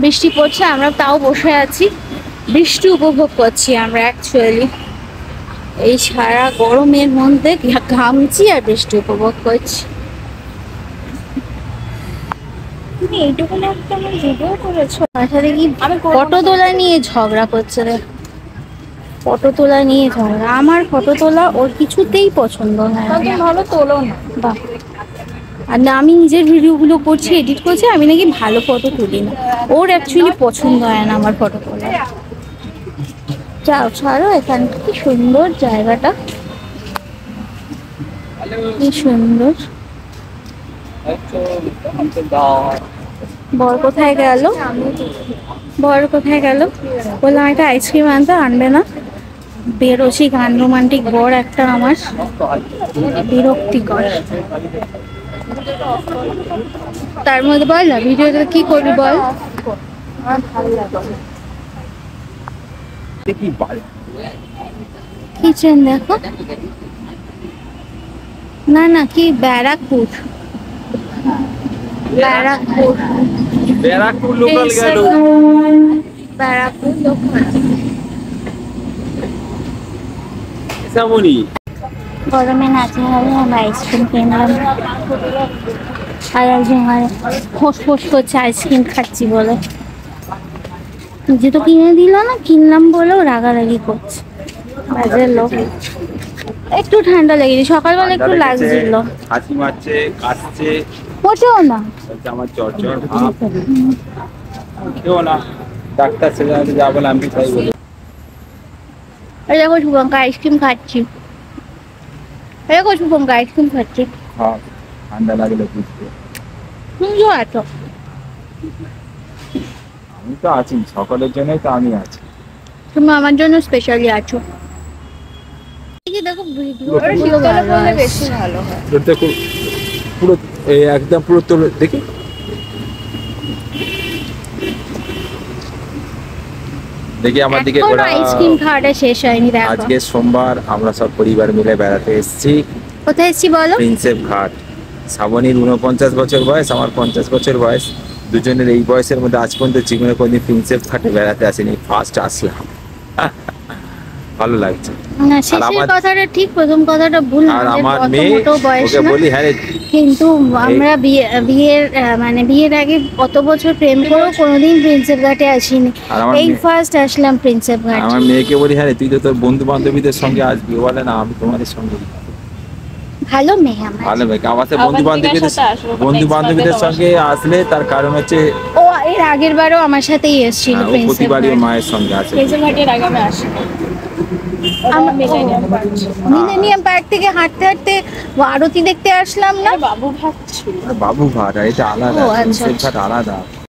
বৃষ্টি পড়ছে, আমরা তাও বসে আছি, বৃষ্টি উপভোগ করছি আমরা অ্যাকচুয়ালি। এই সারা গরমের মধ্যে ঘামছি আর বৃষ্টি উপভোগ করছি। তুমি এইটুকু একটা আমার ভিডিও করেছো, আচ্ছা দেখি ফটো তোলা নিয়ে ঝগড়া করছে রে। ফটো তোলা নিয়ে ঝগড়া, আমার ফটো তোলা ওর কিছুতেই পছন্দ হয় না। ভালো তোলো না বাহ। আর না, আমি নিজের ভিডিওগুলো করছি, এডিট করছি, আমি নাকি ভালো ফটো তুলি না। ওর অ্যাকচুয়ালি পছন্দ হয় না আমার ফটো তোলা। যাও ছাড়ো, এখানটা কি সুন্দর জায়গাটা, কি সুন্দর। বর কোথায় গেল? বর কোথায় গেল? বললাম একটা আইসক্রিম আনতে, আনবে না। বেরোছি, গান রোমান্টিক বর একটা আমার, বিরক্তিকর। তার মধ্যে বল না ভিডিওটা কি করবি বল। কিচেন দেখো না, না কি ব্যারাকপুর, ব্যারাকপুর, ব্যারাকপুর লোকাল গেল, ব্যারাকপুর লোকাল। শ্যামনি গরমে নাচে হবে, আমরা আইসক্রিম কিনলাম। আর একজন ফোস ফোস করছে আইসক্রিম খাচ্ছি বলে, নিজে তো কিনে দিল না, কিনলাম বলেও রাগারাগি করছে, বাজে লোক। একটু ঠান্ডা লেগেছে, সকালবেলা একটু লাগছিল। হাসি মারছে, কাশছে, মোটেও না। আমার জ্বর জ্বর ভাব, কেউ না ডাক্তার ছেলে যা বলে আমি তাই বলি। এই দেখো শুভঙ্কা আইসক্রিম খাচ্ছি, এই দেখো শুভঙ্কা আইসক্রিম খাচ্ছি। হ্যাঁ, ঠান্ডা লাগলে বুঝতে। তুমি তো আছো। আমি তো আছি, সকলের জন্যই তো আমি আছি। তুমি আমার জন্য স্পেশালি আছো। দেখো ভিডিও বেশি ভালো হয়। দেখো পুরো একদম পুরো তো দেখি, দেখি আমার দিকে ঘোরা। আইসক্রিম খাওয়াটা শেষ হয়নি দেখো। আজকে সোমবার, আমরা সব পরিবার মিলে বেড়াতে এসেছি। কোথায় এসেছি বলো? প্রিন্সেপ ঘাট। শ্রাবণীর 49 বছর বয়স, আমার 50 বছর বয়স। দুজনের এই বয়সের মধ্যে আজ পর্যন্ত জীবনে কোনদিন প্রিন্সেপ ঘাটে বেড়াতে আসেনি, ফার্স্ট আসলাম। ভালো লাগছে। না, শেষের কথাটা ঠিক, প্রথম কথাটা ভুল। আর আমার মেয়ে, ওকে বলি হ্যাঁ কিন্তু আমরা বিয়ের আগে কত বছর প্রেম করেও কোনোদিন প্রিন্সেপ ঘাটে আসিনি, এই ফার্স্ট আসলাম প্রিন্সেপ ঘাট। আমার মেয়েকে বলি হ্যাঁ তুই তো তোর বন্ধু বান্ধবীদের সঙ্গে আসবি, বলে না আমি তোমাদের সঙ্গে। ভালো মেয়ে আমার, ভালো মেয়ে। আমার বন্ধু বান্ধবীদের সঙ্গে আসলে তার কারণ হচ্ছে ও এর আগের বারও আমার সাথেই এসেছিল প্রিন্সেপ ঘাট। প্রতিবারই মায়ের সঙ্গে আসে। প্রিন্সেপ ঘাটের আগে আমি আসিনি। মিলেনিয়াম পার্ক থেকে হাঁটতে হাঁটতে আরতি দেখতে আসলাম না, বাবু ঘাট ছিল। বাবু ঘাট এটা আলাদা, প্রিন্সেপ ঘাট আলাদা।